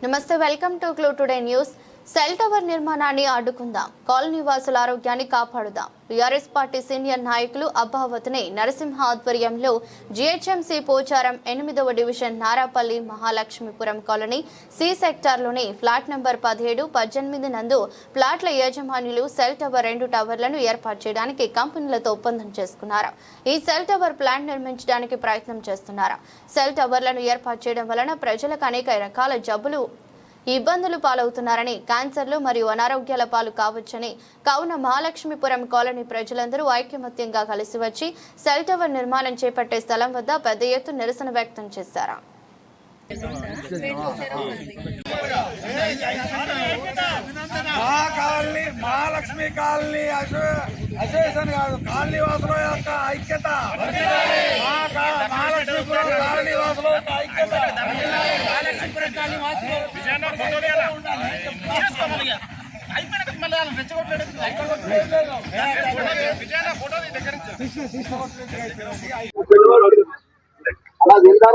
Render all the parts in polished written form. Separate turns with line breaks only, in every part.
నమస్తే, welcome to clue today news. Cell tower నిర్మాణాన్ని అడ్డుకుందాం, colony వాసుల ఆరోగ్యాన్ని కాపాడుదాం. టీఆర్ఎస్ పార్టీ సీనియర్ నాయకులు అబ్బావతిని నరసింహ ఆధ్వర్యంలో జీహెచ్ఎంసీ పోచారం 8వ division Narapalli Mahalakshmipuram colony C సెక్టార్లోని ఫ్లాట్ నెంబర్ 17, 18 నందు ఫ్లాట్ల యజమానులు సెల్ టవర్ 2 టవర్లను ఏర్పాటు చేయడానికి కంపెనీలతో ఒప్పందం చేసుకున్నారు. ఈ సెల్ టవర్ ప్లాంట్ నిర్మించడానికి ప్రయత్నం చేస్తున్నారు. సెల్ టవర్లను ఏర్పాటు చేయడం వలన ప్రజలకు అనేక రకాల జబ్బులు ఇబ్బందులు పాలవుతున్నారని, క్యాన్సర్లు మరియు అనారోగ్యాల పాలు కావచ్చని, కావున మహాలక్ష్మీపురం కాలనీ ప్రజలందరూ ఐకమత్యంగా కలిసి వచ్చి సెల్ టవర్ నిర్మాణం చేపట్టే స్థలం వద్ద పెద్ద ఎత్తున నిరసన వ్యక్తం చేశారు.
మహాలక్ష్మి కాలనీ అసోసియేషన్ కాదు, కాలనీ వాసుల యొక్క ఐక్యత, మహాలక్ష్మీపురం కాలనీ వాసుల యొక్క ఐక్యత.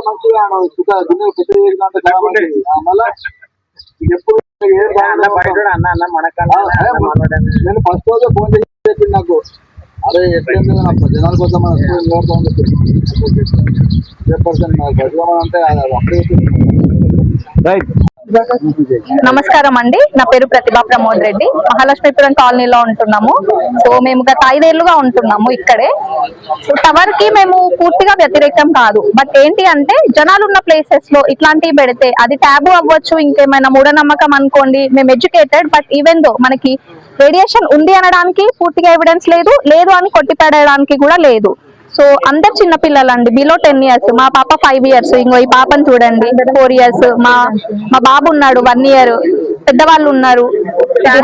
మంచిగా నేను ఫస్ట్ రోజే ఫోన్ చేసి చెప్పింది నాకు, అరే ఎట్లయింది జనాల కోసం అంటే అప్పుడే రైట్.
నమస్కారం అండి, నా పేరు ప్రతిభా ప్రమోద్ రెడ్డి. మహాలక్ష్మీపురం కాలనీలో ఉంటున్నాము. సో మేము గత 5 ఏళ్లుగా ఉంటున్నాము ఇక్కడే. సో టవర్ కి మేము పూర్తిగా వ్యతిరేకం కాదు, బట్ ఏంటి అంటే జనాలు ఉన్న ప్లేసెస్ లో ఇట్లాంటివి పెడితే అది ట్యాబు అవ్వచ్చు, ఇంకేమైనా మూఢనమ్మకం అనుకోండి. మేము ఎడ్యుకేటెడ్, బట్ ఈవెన్ దో మనకి రేడియేషన్ ఉంది అనడానికి పూర్తిగా ఎవిడెన్స్ లేదు, లేదు అని కొట్టిపడడానికి కూడా లేదు. సో అందరు చిన్న పిల్లలండి, బిలో 10 years. మా పాప 5 years, ఇంకో ఈ పాపను చూడండి 4 years, మా బాబు ఉన్నాడు 1 year. పెద్దవాళ్ళు ఉన్నారు,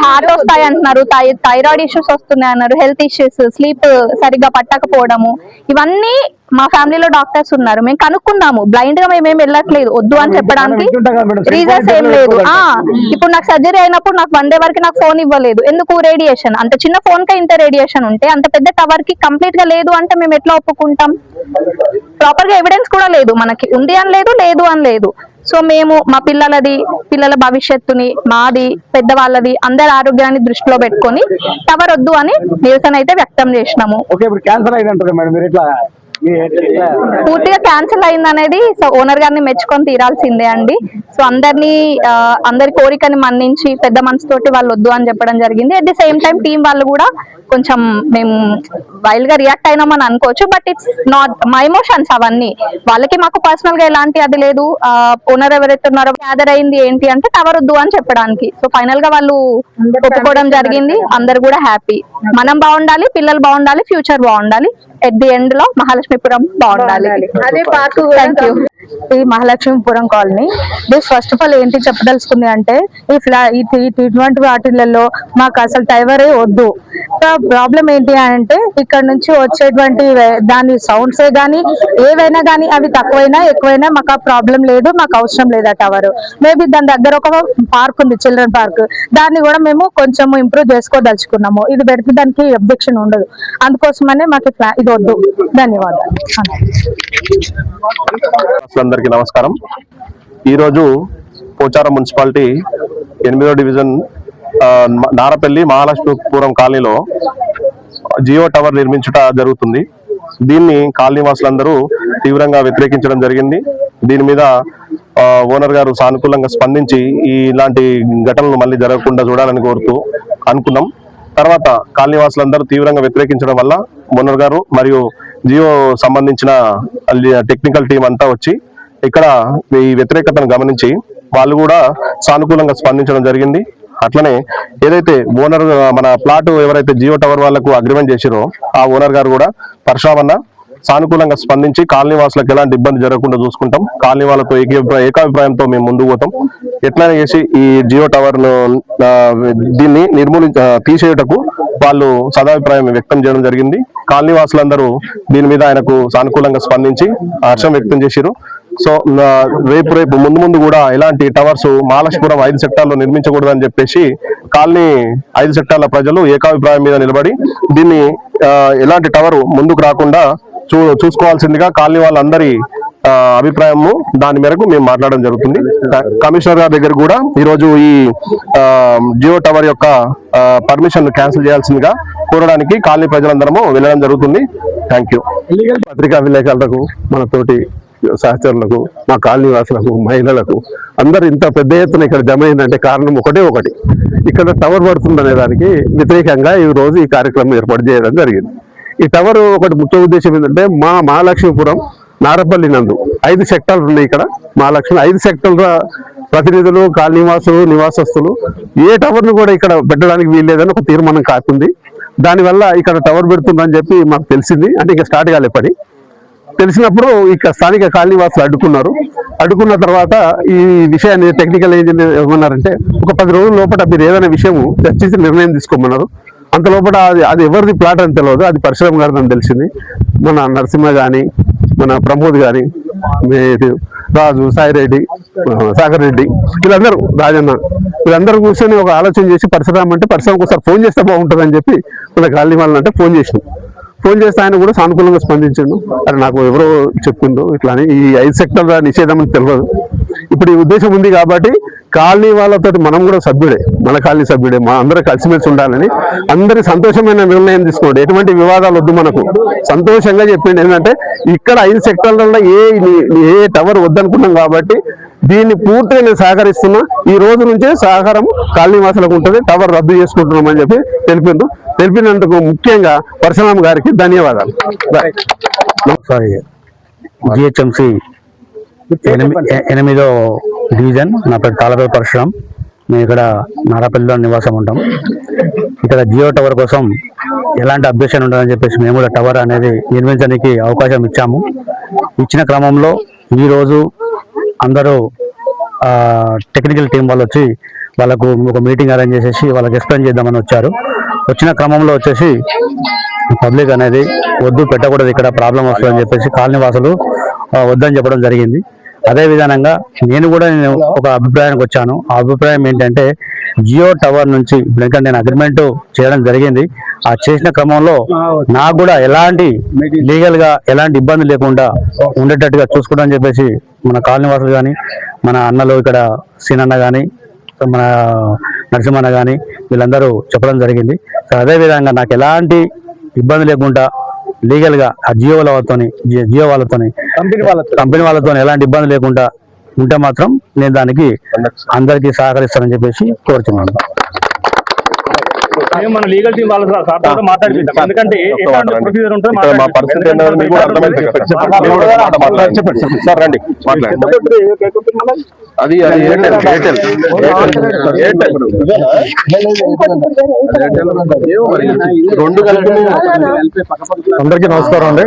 హార్ట్ వస్తాయి అంటున్నారు, థైరాయిడ్ ఇష్యూస్ వస్తున్నాయి అన్నారు, హెల్త్ ఇష్యూస్, స్లీప్ సరిగ్గా పట్టకపోవడము, ఇవన్నీ మా ఫ్యామిలీలో డాక్టర్స్ ఉన్నారు. మేము కనుక్కున్నాము, బ్లైండ్ గా మేమేం వెళ్ళట్లేదు, వద్దు అని చెప్పడానికి రీజన్స్ ఏం లేదు. ఇప్పుడు నాకు సర్జరీ అయినప్పుడు నాకు 1 day వరకు నాకు ఫోన్ ఇవ్వలేదు. ఎందుకు? రేడియేషన్. అంత చిన్న ఫోన్ కే ఇంత రేడియేషన్ ఉంటే అంత పెద్ద టవర్ కి కంప్లీట్ గా లేదు అంటే మేము ఎట్లా ఒప్పుకుంటాం? ప్రాపర్ గా ఎవిడెన్స్ కూడా లేదు, మనకి ఉంది అని లేదు, లేదు అని లేదు. సో మేము మా పిల్లల భవిష్యత్తుని, మాది, పెద్దవాళ్ళది, అందరి ఆరోగ్యాన్ని దృష్టిలో పెట్టుకొని టవర్ వద్దు అని నిరసన అయితే వ్యక్తం చేసినాము. పూర్తిగా క్యాన్సిల్ అయింది అనేది సో ఓనర్ గారిని మెచ్చుకొని తీరాల్సిందే అండి. సో అందరి కోరికని మన్నించి పెద్ద మనసుతోటి వాళ్ళు వద్దు అని చెప్పడం జరిగింది. At the same time team వాళ్ళు కూడా కొంచెం మేము వైల్డ్ గా రియాక్ట్ అయినామని అనుకోవచ్చు, but it's not my emotions. అవన్నీ వాళ్ళకి మాకు పర్సనల్ గా ఎలాంటి అది లేదు. ఓనర్ ఎవరైతే ఉన్నారో గ్యాదర్ అయింది ఏంటి అంటే టవర్ వద్దు అని చెప్పడానికి. సో ఫైనల్ గా వాళ్ళు ఒప్పుకోవడం జరిగింది. అందరు కూడా హ్యాపీ. మనం బాగుండాలి, పిల్లలు బాగుండాలి, ఫ్యూచర్ బాగుండాలి, ఎట్ ది ఎండ్ లో మహాలక్ష్మీపురం బాగుండాలి. అదే పార్క్. Thank you. ఈ Mahalakshmipuram colony this first of all ఏంటి చెప్పదలుచుకుంది అంటే ఇటువంటి వాటిలలో మాకు అసలు టైవరే వద్దు. ప్రాబ్లం ఏంటి అంటే ఇక్కడ నుంచి వచ్చేటువంటి దాని సౌండ్సే గానీ ఏవైనా గానీ అవి తక్కువైనా ఎక్కువైనా మాకు ఆ ప్రాబ్లం లేదు, మాకు అవసరం లేదు ఆ టవర్. మేబీ దాని దగ్గర ఒక పార్క్ ఉంది, చిల్డ్రన్ పార్క్, దాన్ని కూడా మేము కొంచెం ఇంప్రూవ్ చేసుకోదలుచుకున్నాము. ఇది పెడితే దానికి అబ్జెక్షన్ ఉండదు, అందుకోసమనే మాకు ఇది వద్దు. ధన్యవాదాలు.
అందరికీ నమస్కారం. ఈరోజు పోచారం మున్సిపాలిటీ 8వ డివిజన్ నారపల్లి మహాలక్ష్మీపురం కాలనీలో జియో టవర్ నిర్మించుట జరుగుతుంది. దీన్ని కాలనీ వాసులందరూ తీవ్రంగా వ్యతిరేకించడం జరిగింది. దీని మీద ఓనర్ గారు సానుకూలంగా స్పందించి ఇలాంటి ఘటనలు మళ్ళీ జరగకుండా చూడాలని కోరుతూ అనుకున్నాం. తర్వాత కాలనీ వాసులందరూ తీవ్రంగా వ్యతిరేకించడం వల్ల ఓనర్ గారు మరియు జియో సంబంధించిన టెక్నికల్ టీం అంతా వచ్చి ఇక్కడ ఈ వ్యతిరేకతను గమనించి వాళ్ళు కూడా సానుకూలంగా స్పందించడం జరిగింది. అట్లనే ఏదైతే ఓనర్ మన ప్లాట్ ఎవరైతే జియో టవర్ వాళ్లకు అగ్రిమెంట్ చేసిరో ఆ ఓనర్ గారు కూడా పరశురామన్న సానుకూలంగా స్పందించి కాలనీ వాసులకు ఎలాంటి ఇబ్బంది జరగకుండా చూసుకుంటాం, కాలనీ వాళ్ళతో ఏకాభిప్రాయంతో మేము ముందుకు పోతాం. ఎట్లయినా చేసి ఈ జియో టవర్ ను దీన్ని తీసేయటకు వాళ్ళు సదాభిప్రాయం వ్యక్తం చేయడం జరిగింది. కాలనీ వాసులందరూ దీని మీద ఆయనకు సానుకూలంగా స్పందించి హర్షం వ్యక్తం చేసిరు. సో రేపు ముందు కూడా ఇలాంటి టవర్స్ మహాలక్ష్మీపురం 5 సెక్టార్లో నిర్మించకూడదని చెప్పేసి కాలనీ 5 సెక్టార్ల ప్రజలు ఏకాభిప్రాయం మీద నిలబడి దీన్ని ఎలాంటి టవర్ ముందుకు రాకుండా చూసుకోవాల్సిందిగా కాలనీ వాళ్ళందరి అభిప్రాయము, దాని మేరకు మేము మాట్లాడడం జరుగుతుంది. కమిషనర్ గారి దగ్గర కూడా ఈరోజు ఈ జియో టవర్ యొక్క పర్మిషన్ క్యాన్సిల్ చేయాల్సిందిగా కోరడానికి కాలనీ ప్రజలందరము వెళ్ళడం జరుగుతుంది. Thank you.
పత్రికా విలేకరులకు, మన తోటి సహచరులకు, మా కాలనీ వాసులకు, మహిళలకు అందరూ ఇంత పెద్ద ఎత్తున ఇక్కడ జమ అయిందంటే కారణం ఒకటి, ఇక్కడ టవర్ పడుతుందనే దానికి వ్యతిరేకంగా ఈ రోజు ఈ కార్యక్రమం ఏర్పాటు చేయడం జరిగింది. ఈ టవర్ ఒకటి ముఖ్య ఉద్దేశం ఏంటంటే మహాలక్ష్మీపురం నారపల్లి నందు 5 సెక్టార్లు ఉన్నాయి. ఇక్కడ మహాలక్ష్మి 5 సెక్టార్ల ప్రతినిధులు, కాలనీ వాసులు, నివాసస్తులు ఏ టవర్ను కూడా ఇక్కడ పెట్టడానికి వీల్లేదని ఒక తీర్మానం కాకుంది. దానివల్ల ఇక్కడ టవర్ పెడుతుందని చెప్పి మాకు తెలిసింది. అంటే ఇక స్టార్ట్ కాలే పని. తెలిసినప్పుడు ఇక స్థానిక కాలనీ వాసులు అడ్డుకున్న తర్వాత ఈ విషయాన్ని టెక్నికల్ ఇంజనీర్ ఏమన్నారంటే ఒక 10 రోజుల లోపల మీరు ఏదైనా విషయం చర్చించి నిర్ణయం తీసుకోమన్నారు. అంత లోపల అది ఎవరిది ప్లాట్ అని తెలియదు, అది పరశురామ్ గారిది అని తెలిసింది. మన నరసింహ కానీ, మన ప్రమోద్ కానీ, రాజు, సాయిరెడ్డి, సాగర్ రెడ్డి, వీళ్ళందరూ, రాజన్న, వీళ్ళందరూ కూర్చొని ఒక ఆలోచన చేసి పరశురామ్ ఒకసారి ఫోన్ చేస్తే బాగుంటుందని చెప్పి మన కాలనీ వాళ్ళంటే ఫోన్ చేస్తే ఆయన కూడా సానుకూలంగా స్పందించిండు. అది నాకు ఎవరో చెప్పిండు ఇట్లా అని. ఈ 5 సెక్టార్ల నిషేధం అని తెలియదు. ఇప్పుడు ఈ ఉద్దేశం ఉంది కాబట్టి కాలనీ వాళ్ళతో మనం కూడా సభ్యుడే, మన కాలనీ సభ్యుడే, మా అందరూ కలిసిమెలిసి ఉండాలని అందరి సంతోషమైన నిర్ణయం తీసుకోండి. ఎటువంటి వివాదాలు వద్దు, మనకు సంతోషంగా చెప్పింది ఏంటంటే ఇక్కడ 5 సెక్టార్లలో ఏ టవర్ వద్దనుకున్నాం కాబట్టి దీన్ని పూర్తిగా నేను సహకరిస్తున్నా. ఈ రోజు నుంచే సహకారం కాలనీ వాసులకు ఉంటుంది, టవర్ రద్దు చేసుకుంటున్నాం అని చెప్పి తెలిపినందుకు ముఖ్యంగా పరశురామ్ గారికి ధన్యవాదాలు.
జిహెచ్ఎంసి 8వ డివిజన్. నా పేరు తాళపల్లి పరశురామ్. మేము ఇక్కడ నారాపల్లిలో నివాసం ఉంటాం. ఇక్కడ జియో టవర్ కోసం ఎలాంటి అబ్జెక్షన్ ఉండదని చెప్పేసి మేము కూడా టవర్ అనేది నిర్మించడానికి అవకాశం ఇచ్చాము. ఇచ్చిన క్రమంలో ఈరోజు అందరూ టెక్నికల్ టీం వాళ్ళు వచ్చి వాళ్ళకు ఒక మీటింగ్ అరేంజ్ చేసేసి వాళ్ళకి ఎక్స్ప్లెయిన్ చేద్దామని వచ్చారు. వచ్చిన క్రమంలో వచ్చేసి పబ్లిక్ అనేది వద్దు, పెట్టకూడదు, ఇక్కడ ప్రాబ్లం వస్తుందని చెప్పేసి కాలనీ వాసులు వద్దని చెప్పడం జరిగింది. అదే విధానంగా నేను ఒక అభిప్రాయానికి వచ్చాను. ఆ అభిప్రాయం ఏంటంటే జియో టవర్ నుంచి ఇప్పుడు నేను అగ్రిమెంట్ చేయడం జరిగింది. ఆ చేసిన క్రమంలో నాకు కూడా ఎలాంటి లీగల్ గా ఎలాంటి ఇబ్బంది లేకుండా ఉండేటట్టుగా చూసుకుంటామని చెప్పేసి మన కాలనీ వాసులు కానీ, మన అన్నలు ఇక్కడ సీనన్న కానీ, మన నరసింహన్న కానీ వీళ్ళందరూ చెప్పడం జరిగింది. అదే విధంగా నాకు ఎలాంటి ఇబ్బంది లేకుండా లీగల్ గా ఆ జియో వాళ్ళతోని కంపెనీ వాళ్ళతో ఎలాంటి ఇబ్బంది లేకుండా ఉంటే మాత్రం నేను దానికి అందరికీ సహకరిస్తానని చెప్పేసి కోరుతున్నాను.
మన లీగల్ టీం వాళ్ళ మాట్లాడిపిద్దాం. ఎందుకంటే
మా పరిస్థితి ఏంటో మీకు కూడా అర్థమైంది. సార్ రండి మాట్లాడండి. అది ఎయిర్టెల్. రెండు కలిపి. అందరికీ నమస్కారం అండి.